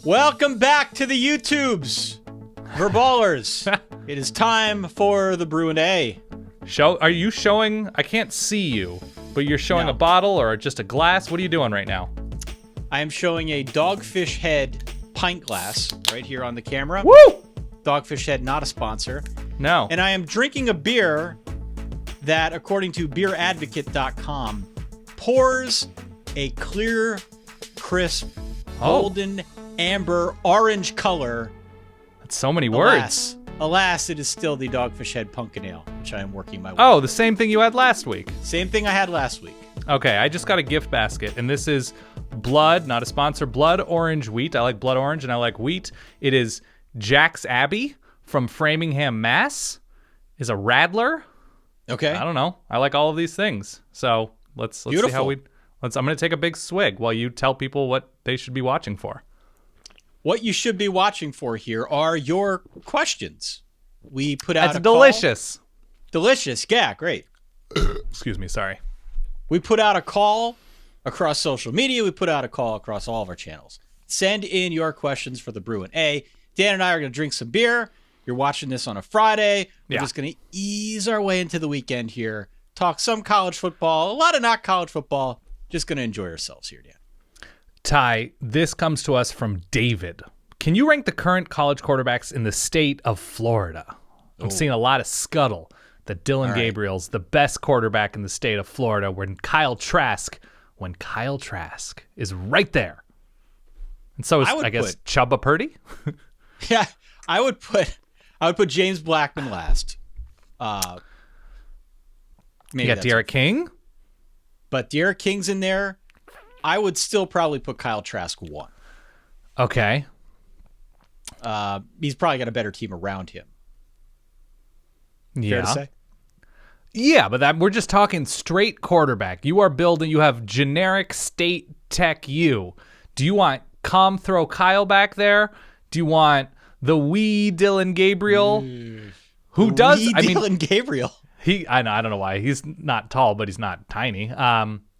Welcome back to the YouTubes. Verballers. It is time for the Brew&A. Are you showing? I can't see you, but you're showing a bottle or just a glass. What are you doing right now? I am showing a Dogfish Head pint glass right here on the camera. Woo! Dogfish Head, not a sponsor. No. And I am drinking a beer that, according to beeradvocate.com, pours a clear, crisp, golden, amber, orange color. That's so many words. Alas, it is still the Dogfish Head Pumpkin Ale, which I am working my way. Oh, the same thing you had last week. Same thing I had last week. Okay, I just got a gift basket, and this is Blood, not a sponsor, Blood Orange Wheat. I like Blood Orange, and I like wheat. It is Jack's Abbey from Framingham, Mass. Is a Radler. Okay. I don't know. I like all of these things. So let's see how I'm going to take a big swig while you tell people what they should be watching for. What you should be watching for here are your questions. We put out That's delicious. Call. Delicious. Yeah, great. Excuse me. Sorry. We put out a call across social media. We put out a call across all of our channels. Send in your questions for the Brew&A. Dan and I are going to drink some beer. You're watching this on a Friday. We're just going to ease our way into the weekend here. Talk some college football, a lot of not college football. Just going to enjoy ourselves here, Dan. Ty, this comes to us from David. Can you rank the current college quarterbacks in the state of Florida? I'm seeing a lot of scuttle that Dylan Gabriel's the best quarterback in the state of Florida when Kyle Trask is right there. And so is, I guess, Chubba Purdy? Yeah, I would put James Blackman last. You got Derek King? But Derek King's in there. I would still probably put Kyle Trask 1. Okay. He's probably got a better team around him. Yeah. Fair to say? Yeah, but we're just talking straight quarterback. You have generic state tech U. Do you want throw Kyle back there? Do you want the wee Dylan Gabriel? Dylan Gabriel. I don't know why. He's not tall, but he's not tiny.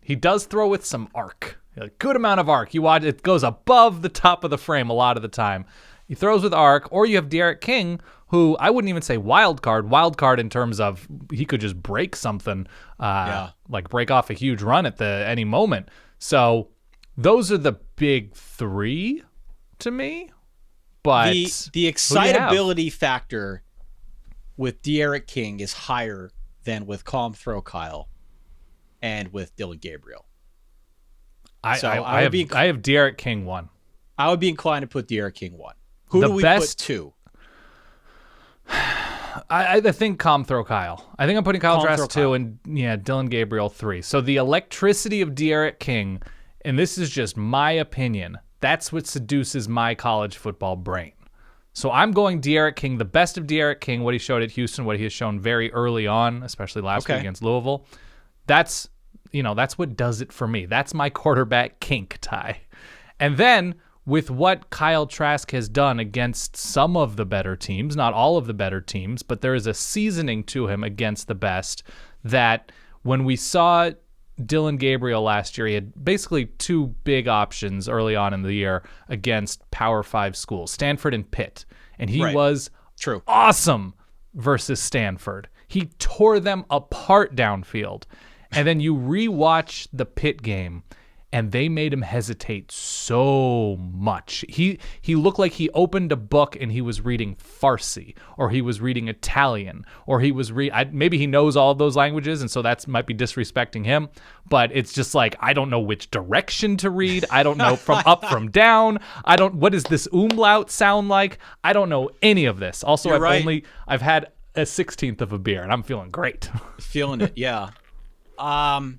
He does throw with some arc, a good amount of arc. You watch, it goes above the top of the frame a lot of the time. He throws with arc, or you have Derek King, who I wouldn't even say wild card in terms of he could just break something, like break off a huge run at any moment. So those are the big three to me. But the excitability factor with Derek King is higher than with Calm Throw Kyle and with Dylan Gabriel. I have Derek King 1. I would be inclined to put Derek King 1. Who do we put 2? I think Calm Throw Kyle. I think I'm putting Kyle Trask 2 and Dylan Gabriel 3. So the electricity of Derek King, and this is just my opinion, that's what seduces my college football brain. So I'm going Derek King, the best of Derek King, what he showed at Houston, what he has shown very early on, especially last week against Louisville. That's what does it for me. That's my quarterback kink, Ty. And then with what Kyle Trask has done against some of the better teams, not all of the better teams, but there is a seasoning to him against the best that when we saw Dylan Gabriel last year, he had basically two big options early on in the year against Power 5 schools, Stanford and Pitt. And he was awesome versus Stanford. He tore them apart downfield. And then you rewatch the Pitt game, and they made him hesitate so much. He looked like he opened a book and he was reading Farsi, or he was reading Italian, or he was maybe he knows all of those languages, and so that might be disrespecting him. But it's just like, I don't know which direction to read. I don't know from up from down. What does this umlaut sound like? I don't know any of this. Also, I've had a 16th of a beer, and I'm feeling great. Feeling it, yeah. All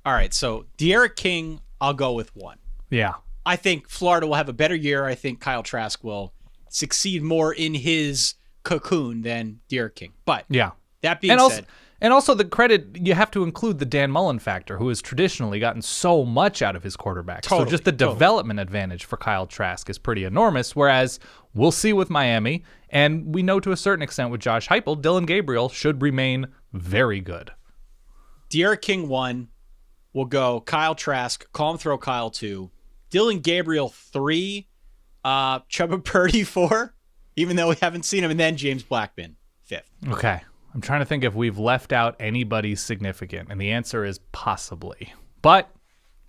right, so Derek King, I'll go with 1. Yeah. I think Florida will have a better year. I think Kyle Trask will succeed more in his cocoon than Derek King. But that being said. And also the credit, you have to include the Dan Mullen factor, who has traditionally gotten so much out of his quarterback. So just the development advantage for Kyle Trask is pretty enormous, whereas we'll see with Miami, and we know to a certain extent with Josh Heupel, Dylan Gabriel should remain very good. Derek King 1 will go Kyle Trask, Calm Throw Kyle 2, Dylan Gabriel 3, Chuba Purdy 4, even though we haven't seen him, and then James Blackman 5th. Okay. I'm trying to think if we've left out anybody significant, and the answer is possibly. But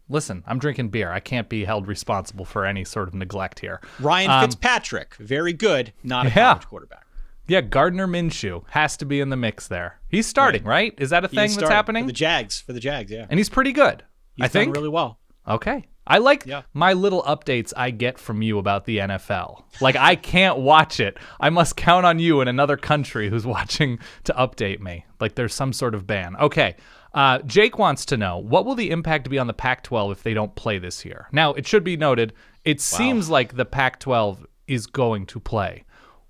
listen, I'm drinking beer. I can't be held responsible for any sort of neglect here. Ryan Fitzpatrick, very good, not a college quarterback. Yeah, Gardner Minshew has to be in the mix there. He's starting, right? Is that a thing that's happening? For the Jags, yeah. And he's pretty good, I think. Done really well. Okay. I like my little updates I get from you about the NFL. Like, I can't watch it. I must count on you in another country who's watching to update me. Like, there's some sort of ban. Okay. Jake wants to know, what will the impact be on the Pac-12 if they don't play this year? Now, it should be noted, it seems like the Pac-12 is going to play.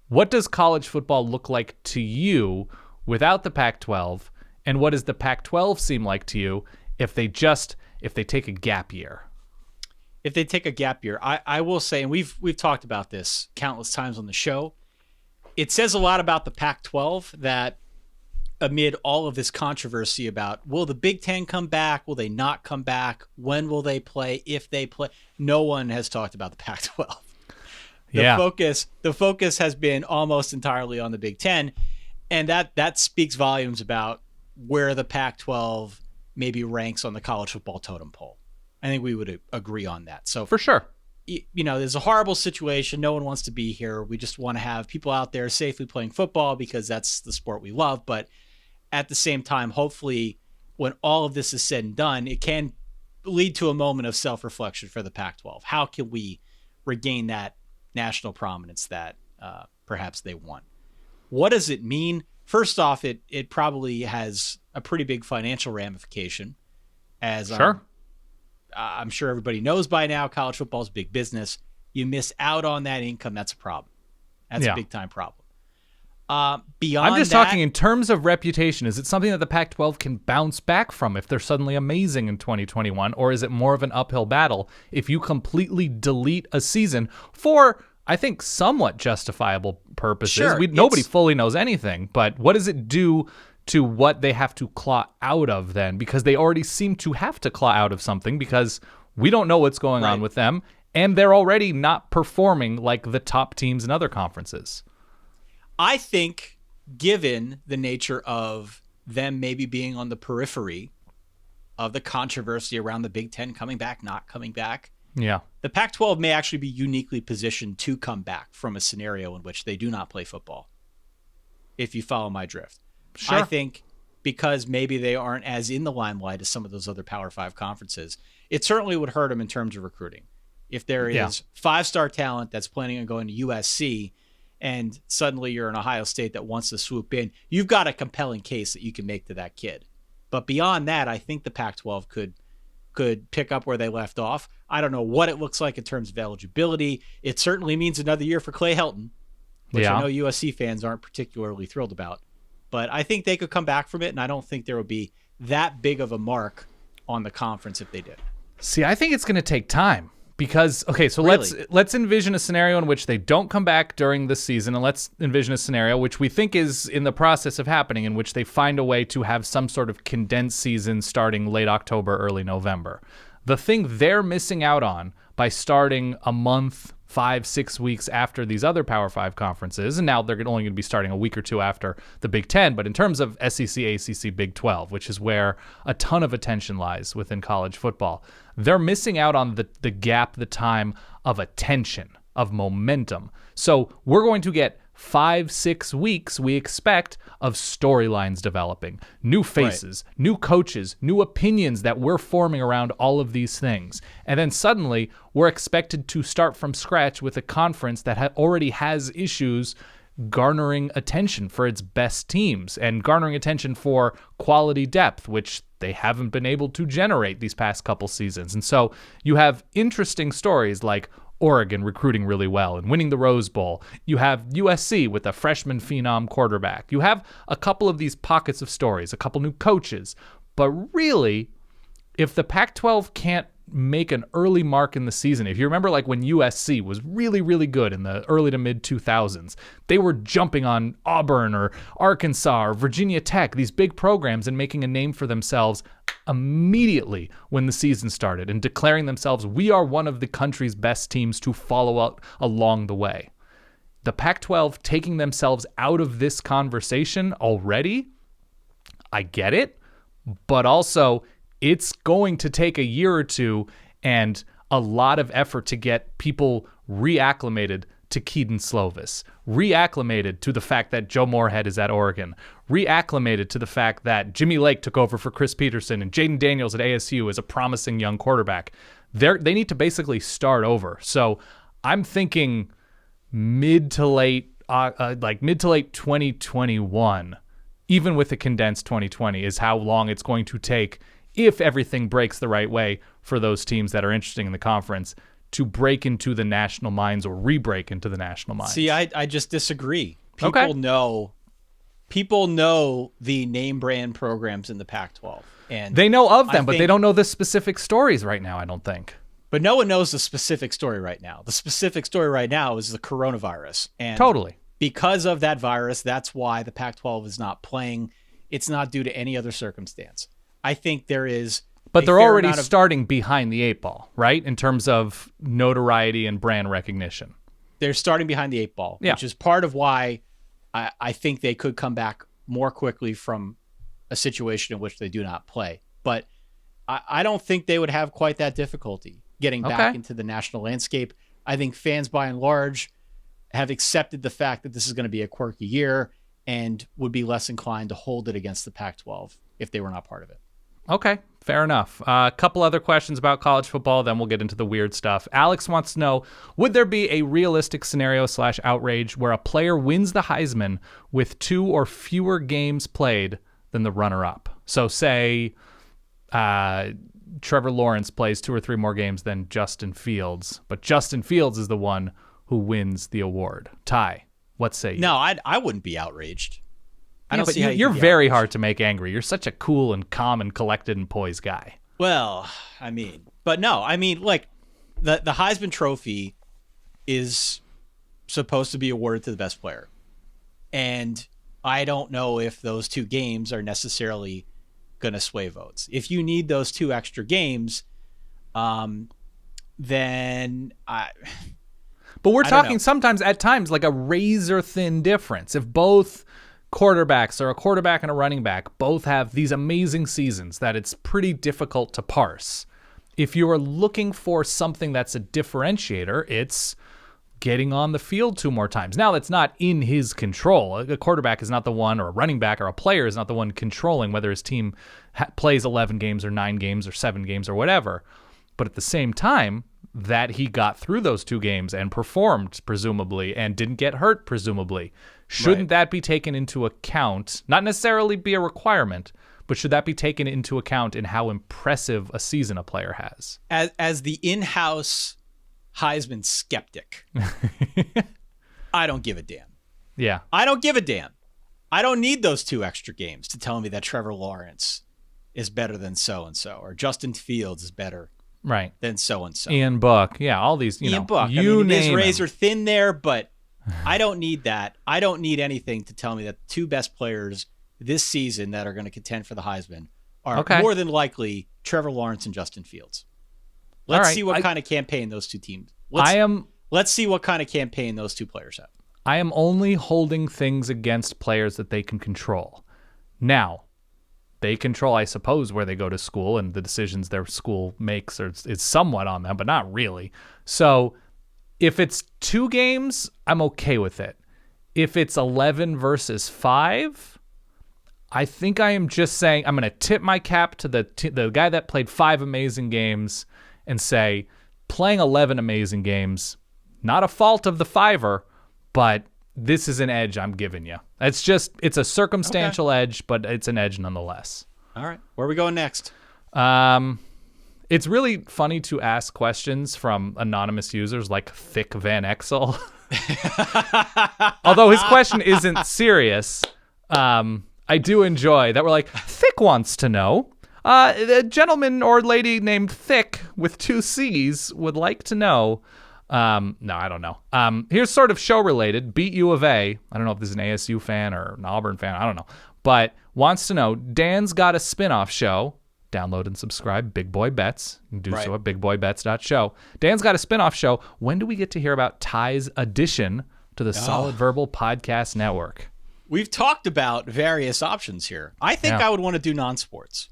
What does college football look like to you without the Pac-12? And what does the Pac-12 seem like to you if they take a gap year? If they take a gap year, I will say, and we've talked about this countless times on the show, it says a lot about the Pac-12 that amid all of this controversy about, will the Big Ten come back? Will they not come back? When will they play? If they play? No one has talked about the Pac-12. The focus has been almost entirely on the Big Ten, and that speaks volumes about where the Pac-12 maybe ranks on the college football totem pole. I think we would agree on that. So for sure, there's a horrible situation. No one wants to be here. We just want to have people out there safely playing football because that's the sport we love. But at the same time, hopefully, when all of this is said and done, it can lead to a moment of self-reflection for the Pac-12. How can we regain that national prominence that perhaps they want? What does it mean? First off, it probably has a pretty big financial ramification. As I'm sure everybody knows by now, college football is big business. You miss out on that income, that's a problem. That's a big time problem. Beyond I'm just talking in terms of reputation. Is it something that the Pac-12 can bounce back from if they're suddenly amazing in 2021? Or is it more of an uphill battle if you completely delete a season for, I think, somewhat justifiable purposes? Sure, nobody fully knows anything, but what does it do to what they have to claw out of then? Because they already seem to have to claw out of something because we don't know what's going on with them, and they're already not performing like the top teams in other conferences. I think, given the nature of them maybe being on the periphery of the controversy around the Big Ten coming back, not coming back, the Pac-12 may actually be uniquely positioned to come back from a scenario in which they do not play football, if you follow my drift. Sure. I think because maybe they aren't as in the limelight as some of those other Power 5 conferences, it certainly would hurt them in terms of recruiting. If there is 5-star talent that's planning on going to USC and suddenly you're in Ohio State that wants to swoop in, you've got a compelling case that you can make to that kid. But beyond that, I think the Pac-12 could pick up where they left off. I don't know what it looks like in terms of eligibility. It certainly means another year for Clay Helton, which I know USC fans aren't particularly thrilled about. But I think they could come back from it, and I don't think there would be that big of a mark on the conference if they did. See, I think it's going to take time because, so Really? let's envision a scenario in which they don't come back during the season, and let's envision a scenario which we think is in the process of happening, in which they find a way to have some sort of condensed season starting late October, early November. The thing they're missing out on by starting a month, 5-6 weeks after these other Power 5 conferences, and now they're only going to be starting a week or two after the Big Ten, but in terms of SEC, ACC, Big 12, which is where a ton of attention lies within college football, they're missing out on the gap, the time of attention, of momentum. So we're going to get 5-6 weeks, we expect, of storylines developing, new faces, new coaches, new opinions that we're forming around all of these things. And then suddenly we're expected to start from scratch with a conference that already has issues garnering attention for its best teams and garnering attention for quality depth, which they haven't been able to generate these past couple seasons. And so you have interesting stories like Oregon recruiting really well and winning the Rose Bowl. You have USC with a freshman phenom quarterback. You have a couple of these pockets of stories, a couple new coaches. But really, if the Pac-12 can't make an early mark in the season. If you remember, like when USC was really, really good in the early to mid 2000s, they were jumping on Auburn or Arkansas or Virginia Tech, these big programs, and making a name for themselves immediately when the season started and declaring themselves, we are one of the country's best teams to follow up along the way. The Pac-12 taking themselves out of this conversation already, I get it, but also it's going to take a year or two and a lot of effort to get people reacclimated to Keaton Slovis, reacclimated to the fact that Joe Moorhead is at Oregon, reacclimated to the fact that Jimmy Lake took over for Chris Peterson and Jaden Daniels at ASU is a promising young quarterback. They need to basically start over. So I'm thinking mid to late 2021, even with a condensed 2020, is how long it's going to take, if everything breaks the right way for those teams that are interesting in the conference, to break into the national minds or re-break into the national minds. See, I just disagree. People know the name brand programs in the Pac-12. And they know of them, but they don't know the specific stories right now, I don't think. But no one knows the specific story right now. The specific story right now is the coronavirus. And totally. Because of that virus, that's why the Pac-12 is not playing. It's not due to any other circumstance. I think there is... But they're already starting behind the eight ball, right? In terms of notoriety and brand recognition. They're starting behind the eight ball, which is part of why I think they could come back more quickly from a situation in which they do not play. But I don't think they would have quite that difficulty getting back into the national landscape. I think fans, by and large, have accepted the fact that this is going to be a quirky year and would be less inclined to hold it against the Pac-12 if they were not part of it. Okay, fair enough. A couple other questions about college football, then we'll get into the weird stuff. Alex wants to know, would there be a realistic scenario / outrage where a player wins the Heisman with 2 or fewer games played than the runner-up? So say Trevor Lawrence plays 2 or 3 more games than Justin Fields, but Justin Fields is the one who wins the award. Ty, what say you? No, I wouldn't be outraged. I don't see how you're very hard to make angry. You're such a cool and calm and collected and poised guy. Well, like the Heisman Trophy is supposed to be awarded to the best player. And I don't know if those 2 games are necessarily going to sway votes. If you need those 2 extra games, then But we're talking sometimes at times like a razor thin difference. If both quarterbacks or a quarterback and a running back both have these amazing seasons that it's pretty difficult to parse. If you are looking for something that's a differentiator, it's getting on the field 2 more times. Now, that's not in his control. A quarterback is not the one, or a running back or a player is not the one controlling whether his team plays 11 games or 9 games or 7 games or whatever. But at the same time, that he got through those 2 games and performed, presumably, and didn't get hurt, presumably. Shouldn't that be taken into account? Not necessarily be a requirement, but should that be taken into account in how impressive a season a player has? As the in-house Heisman skeptic, I don't give a damn. Yeah. I don't give a damn. I don't need those 2 extra games to tell me that Trevor Lawrence is better than so-and-so, or Justin Fields is better than so-and-so. Ian Book. Yeah, all these, Ian Book. It is razor thin there, but I don't need that. I don't need anything to tell me that the 2 best players this season that are going to contend for the Heisman are more than likely Trevor Lawrence and Justin Fields. Let's see what kind of campaign those 2 teams. Let's see what kind of campaign those 2 players have. I am only holding things against players that they can control. Now, they control, I suppose, where they go to school and the decisions their school makes is somewhat on them, but not really. So if it's 2 games, I'm okay with it. If it's 11 versus 5, I think I am just saying I'm going to tip my cap to the guy that played 5 amazing games and say, playing 11 amazing games, not a fault of the 5er, but this is an edge I'm giving you. It's a circumstantial edge, but it's an edge nonetheless. All right. Where are we going next? It's really funny to ask questions from anonymous users like Thick Van Exel. Although his question isn't serious, I do enjoy that we're like, Thick wants to know, A gentleman or lady named Thick with 2 C's would like to know. No, I don't know. Here's sort of show related. Beat U of A. I don't know if this is an ASU fan or an Auburn fan. I don't know. But wants to know, Dan's got a spinoff show. Download and subscribe, Big Boy Bets. You can do so at bigboybets.show. Dan's got a spinoff show. When do we get to hear about Ty's addition to the Solid Verbal Podcast Network? We've talked about various options here. I think I would want to do non-sports.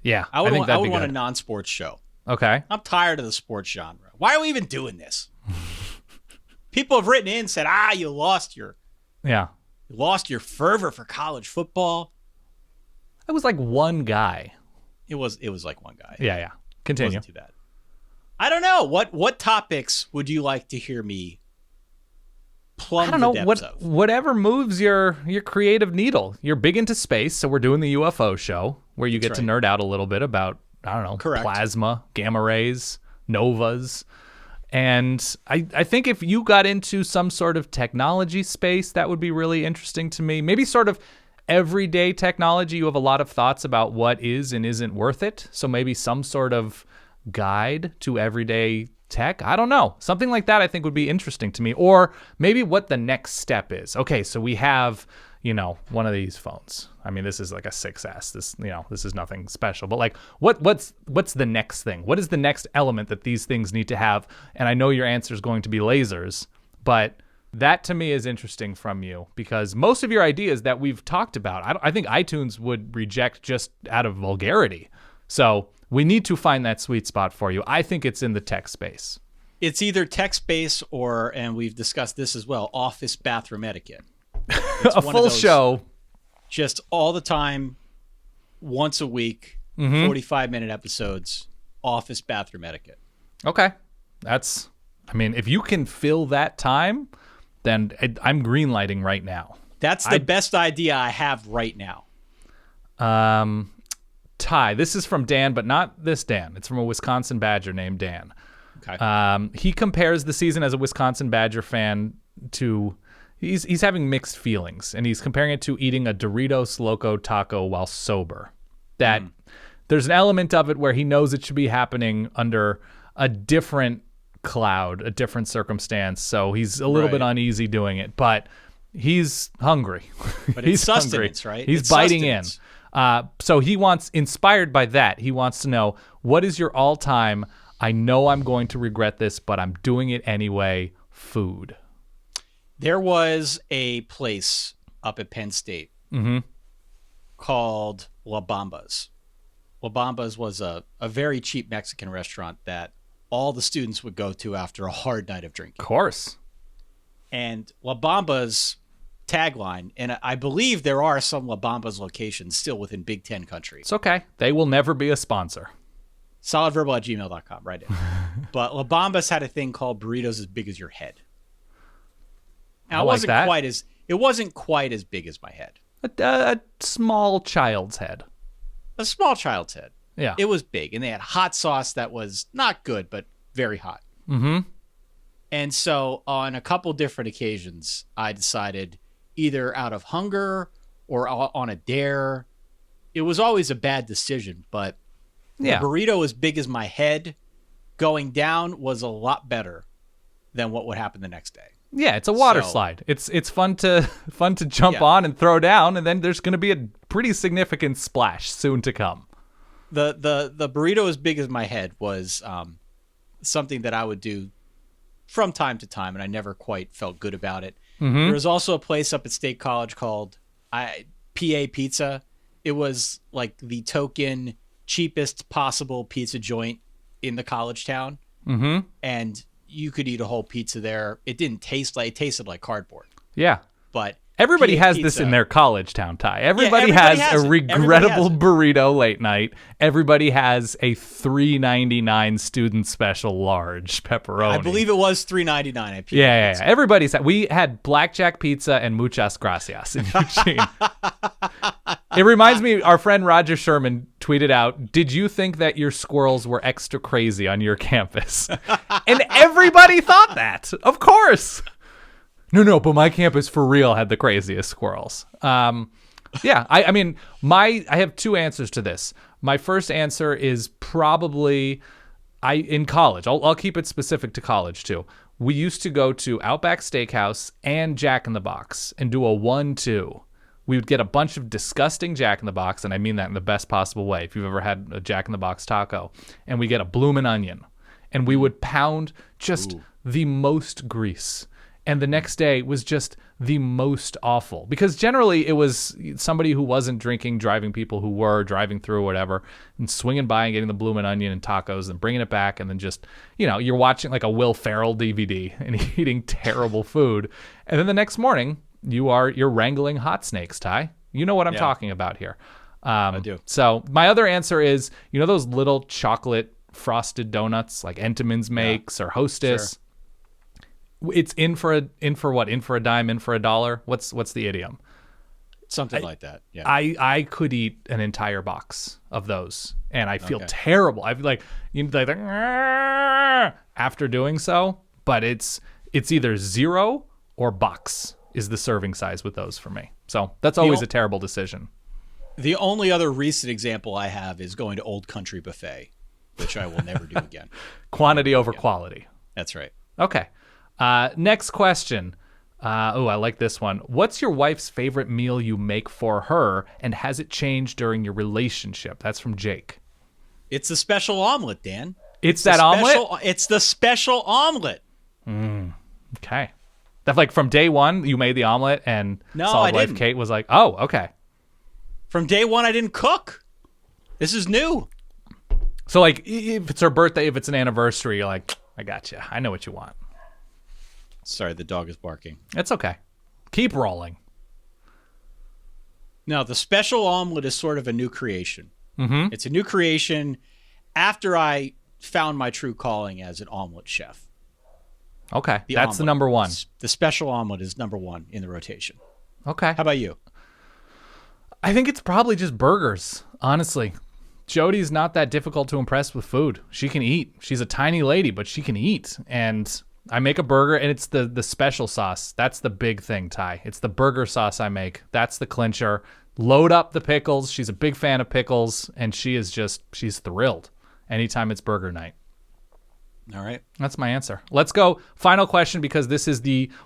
Yeah, I would want a non-sports show. Okay. I'm tired of the sports genre. Why are we even doing this? People have written in and said, you lost your fervor for college football. It was like one guy. It was like one guy. Yeah. Continue. It wasn't too bad. I don't know. What topics would you like to hear me plumb the depths of? Whatever moves your creative needle. You're big into space, so we're doing the UFO show where you get to nerd out a little bit about, I don't know, plasma, gamma rays, novas. And I think if you got into some sort of technology space, that would be really interesting to me. Maybe sort of everyday technology. You have a lot of thoughts about what is and isn't worth it. So maybe some sort of guide to everyday tech. I don't know. Something like that I think would be interesting to me. Or maybe what the next step is. Okay, so we have, one of these phones. I mean, this is like a 6S. This is nothing special. But like what's the next thing? What is the next element that these things need to have? And I know your answer is going to be lasers, but that to me is interesting from you because most of your ideas that we've talked about, I think iTunes would reject just out of vulgarity. So we need to find that sweet spot for you. I think it's in the tech space. It's either tech space or, and we've discussed this as well, office bathroom etiquette. A full show. Just all the time, once a week, 45-minute episodes, office bathroom etiquette. Okay. If you can fill that time, then I'm greenlighting right now. That's the best idea I have right now. Ty, this is from Dan, but not this Dan. It's from a Wisconsin Badger named Dan. Okay. He compares the season as a Wisconsin Badger fan to... He's having mixed feelings, and he's comparing it to eating a Doritos Loco Taco while sober. That there's an element of it where he knows it should be happening under a different cloud, a different circumstance, so he's a little bit uneasy doing it, but he's hungry. But he's sustenance, hungry. Right? He's biting in. So he wants, inspired by that, he wants to know, what is your all-time, I know I'm going to regret this, but I'm doing it anyway, food? There was a place up at Penn State called La Bamba's. La Bamba's was a very cheap Mexican restaurant that all the students would go to after a hard night of drinking. Of course. And La Bamba's tagline, and I believe there are some La Bamba's locations still within Big Ten country. It's okay. They will never be a sponsor. Solidverbal@gmail.com, right in. But La Bamba's had a thing called burritos as big as your head. Now, it wasn't quite as big as my head. A small child's head. A small child's head. Yeah. It was big, and they had hot sauce that was not good, but very hot. Mm-hmm. And so on a couple different occasions, I decided either out of hunger or on a dare. It was always a bad decision, but the burrito as big as my head going down was a lot better than what would happen the next day. Yeah, it's a water slide. It's fun to jump on and throw down, and then there's going to be a pretty significant splash soon to come. The burrito as big as my head was something that I would do from time to time, and I never quite felt good about it. There was also a place up at State College called PA Pizza. It was like the token cheapest possible pizza joint in the college town, and you could eat a whole pizza there. It didn't taste like, it tasted like cardboard. Yeah. But everybody has this in their college town, Ty. Everybody has a regrettable burrito late night. Everybody has a $3.99 student special large pepperoni. I believe it was $3.99 at PA Yeah. Everybody's. We had blackjack pizza and muchas gracias in Eugene. It reminds me, our friend Roger Sherman tweeted out, "Did you think that your squirrels were extra crazy on your campus?" And everybody thought that. Of course. No, but my campus for real had the craziest squirrels. Yeah, I mean, I have two answers to this. My first answer is probably in college. I'll keep it specific to college too. We used to go to Outback Steakhouse and Jack in the Box and do a 1-2. We would get a bunch of disgusting Jack in the Box, and I mean that in the best possible way. If you've ever had a Jack in the Box taco, and we get a bloomin' onion, and we would pound just the most grease. And the next day was just the most awful, because generally it was somebody who wasn't drinking driving people who were driving through or whatever and swinging by and getting the bloomin' onion and tacos and bringing it back, and then just, you're watching like a Will Ferrell DVD and eating terrible food. And then the next morning you're wrangling hot snakes, Ty. You know what I'm talking about here. I do. So my other answer is, those little chocolate frosted donuts like Entenmann's makes or Hostess. Sure. It's in for a dime, in for a dollar. What's the idiom? Something like that. Yeah. I could eat an entire box of those, and I feel terrible. I feel like after doing so, but it's either 0 or box is the serving size with those for me. So that's always a terrible decision. The only other recent example I have is going to Old Country Buffet, which I will never do again. Quantity over quality. That's right. Okay. Next question. I like this one. What's your wife's favorite meal you make for her, and has it changed during your relationship? That's from Jake. It's the special omelet, Dan. It's that omelet? It's the special omelet. Okay. That like from day one you made the omelet, and Solid Wife Kate was like, "Oh, okay." From day one I didn't cook. This is new. So like if it's her birthday, if it's an anniversary, you're like, "I got you. I know what you want." Sorry, the dog is barking. It's okay. Keep rolling. No, the special omelet is sort of a new creation. Mm-hmm. It's a new creation after I found my true calling as an omelet chef. Okay, that's the number one. The special omelet is number one in the rotation. Okay. How about you? I think it's probably just burgers, honestly. Jody's not that difficult to impress with food. She can eat. She's a tiny lady, but she can eat. And I make a burger, and it's the special sauce. That's the big thing, Ty. It's the burger sauce I make. That's the clincher. Load up the pickles. She's a big fan of pickles, and she's thrilled anytime it's burger night. All right. That's my answer. Let's go. Final question, because this is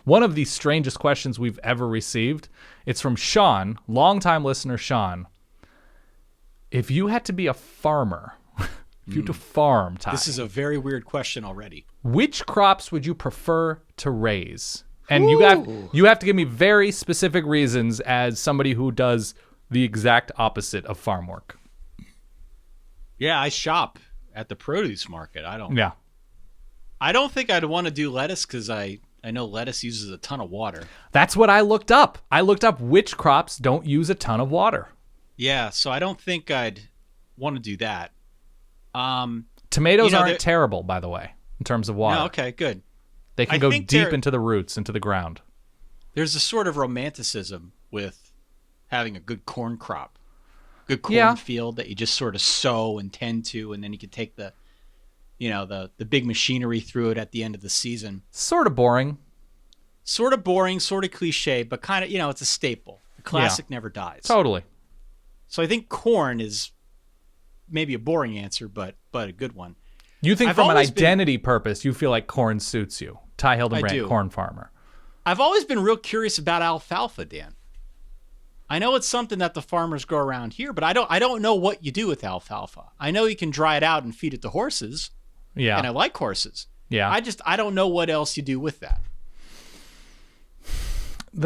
one of the strangest questions we've ever received. It's from Sean, longtime listener Sean. If you had to be a farmer, if you had to farm, Ty. This is a very weird question already. Which crops would you prefer to raise? And you have to give me very specific reasons as somebody who does the exact opposite of farm work. Yeah, I shop at the produce market. I don't think I'd want to do lettuce because I know lettuce uses a ton of water. That's what I looked up. I looked up which crops don't use a ton of water. Yeah, so I don't think I'd want to do that. Tomatoes aren't terrible, by the way, in terms of water. No, okay, good. They can go deep into the roots, into the ground. There's a sort of romanticism with having a good corn crop, good corn field that you just sort of sow and tend to, and then you can take the big machinery through it at the end of the season. Sort of boring. Sort of boring, sort of cliche, but kind of, it's a staple. The classic never dies. Totally. So I think corn is maybe a boring answer, but a good one. You think from an identity purpose, you feel like corn suits you. Ty Hildenbrand, corn farmer. I've always been real curious about alfalfa, Dan. I know it's something that the farmers grow around here, but I don't know what you do with alfalfa. I know you can dry it out and feed it to horses. Yeah. And I like horses. Yeah. I don't know what else you do with that.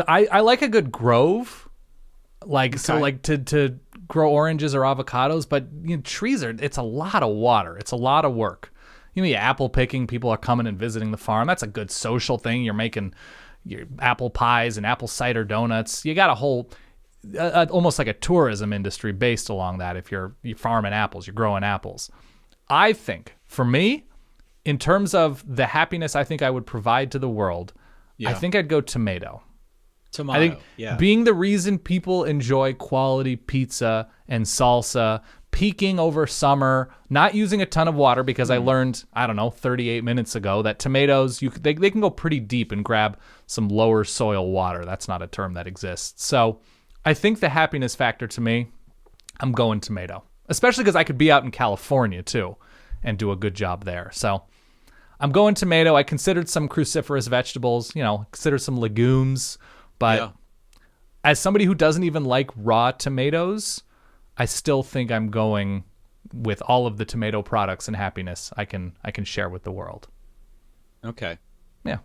I like a good grove. To grow oranges or avocados, but trees it's a lot of water. It's a lot of work. The apple picking, people are coming and visiting the farm. That's a good social thing. You're making your apple pies and apple cider donuts. You got a whole, almost like a tourism industry based along that. If you're farming apples, you're growing apples. I think for me, in terms of the happiness I think I would provide to the world, I think I'd go tomato. I think being the reason people enjoy quality pizza and salsa, peaking over summer, not using a ton of water, because I learned, 38 minutes ago that tomatoes, they can go pretty deep and grab some lower soil water. That's not a term that exists. So I think the happiness factor to me, I'm going tomato. Especially because I could be out in California, too, and do a good job there. So I'm going tomato. I considered some cruciferous vegetables, considered some legumes. But as somebody who doesn't even like raw tomatoes, I still think I'm going with all of the tomato products and happiness I can share with the world. Okay. Yeah.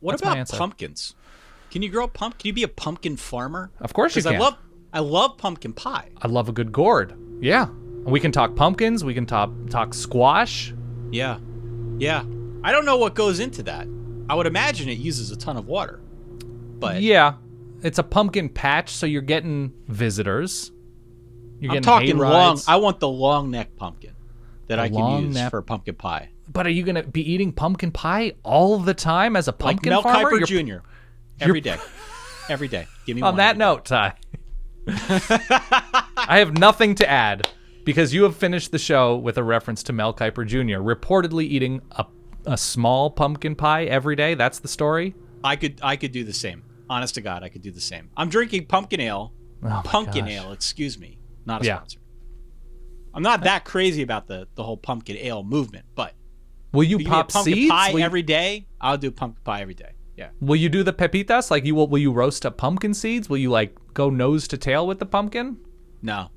What about pumpkins? Can you grow pumpkin? Can you be a pumpkin farmer? Of course you can. I love pumpkin pie. I love a good gourd. Yeah. We can talk pumpkins. We can talk squash. Yeah. Yeah. I don't know what goes into that. I would imagine it uses a ton of water. But yeah. It's a pumpkin patch, so you're getting visitors. I'm talking long. I want the long neck pumpkin that I can use for pumpkin pie. But are you going to be eating pumpkin pie all the time as a pumpkin like farmer? Mel Kiper Jr. Every day. Every day. Give me one. On that note, Ty, I have nothing to add because you have finished the show with a reference to Mel Kiper Jr. reportedly eating a small pumpkin pie every day. That's the story. I could do the same. Honest to God, I could do the same. I'm drinking pumpkin ale. Oh pumpkin ale, excuse me. Not a sponsor. I'm not that crazy about the whole pumpkin ale movement, but will you pop pumpkin seeds? Pie every day? I'll do pumpkin pie every day. Yeah. Will you do the pepitas? Like will you roast up pumpkin seeds? Will you go nose to tail with the pumpkin? No.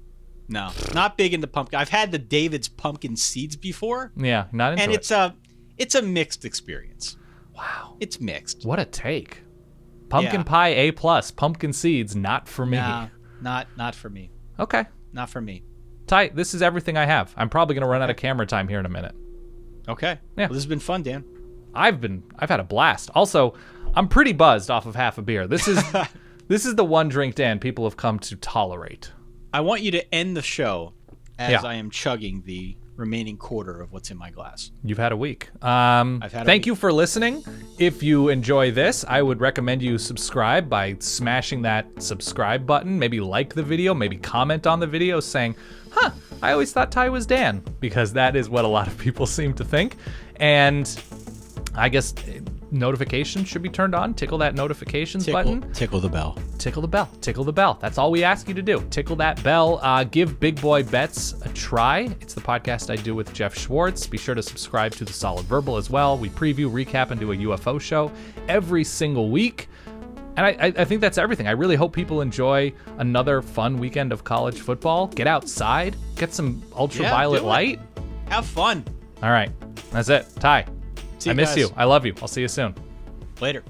Not big into pumpkin. I've had the David's pumpkin seeds before. Yeah, not into it. And it's a mixed experience. Wow. It's mixed. What a take. Pumpkin pie A+, pumpkin seeds not for me. Nah, not for me. Okay. Not for me. Ty, this is everything I have. I'm probably going to run out of camera time here in a minute. Okay. Yeah. Well, this has been fun, Dan. I've had a blast. Also, I'm pretty buzzed off of half a beer. This is the one drink, Dan, people have come to tolerate. I want you to end the show as I am chugging the remaining quarter of what's in my glass. You've had a week. Thank you for listening. If you enjoy this, I would recommend you subscribe by smashing that subscribe button. Maybe like the video, maybe comment on the video saying, I always thought Ty was Dan, because that is what a lot of people seem to think. And I guess notifications should be turned on. Tickle that notifications button. Tickle the bell. Tickle the bell. Tickle the bell. That's all we ask you to do. Tickle that bell. Give Big Boy Bets a try. It's the podcast I do with Jeff Schwartz. Be sure to subscribe to The Solid Verbal as well. We preview, recap, and do a UFO show every single week. And I think that's everything. I really hope people enjoy another fun weekend of college football. Get outside. Get some ultraviolet light. Have fun. All right. That's it. Ty. See you I miss guys. you. I love you. I'll see you soon. Later.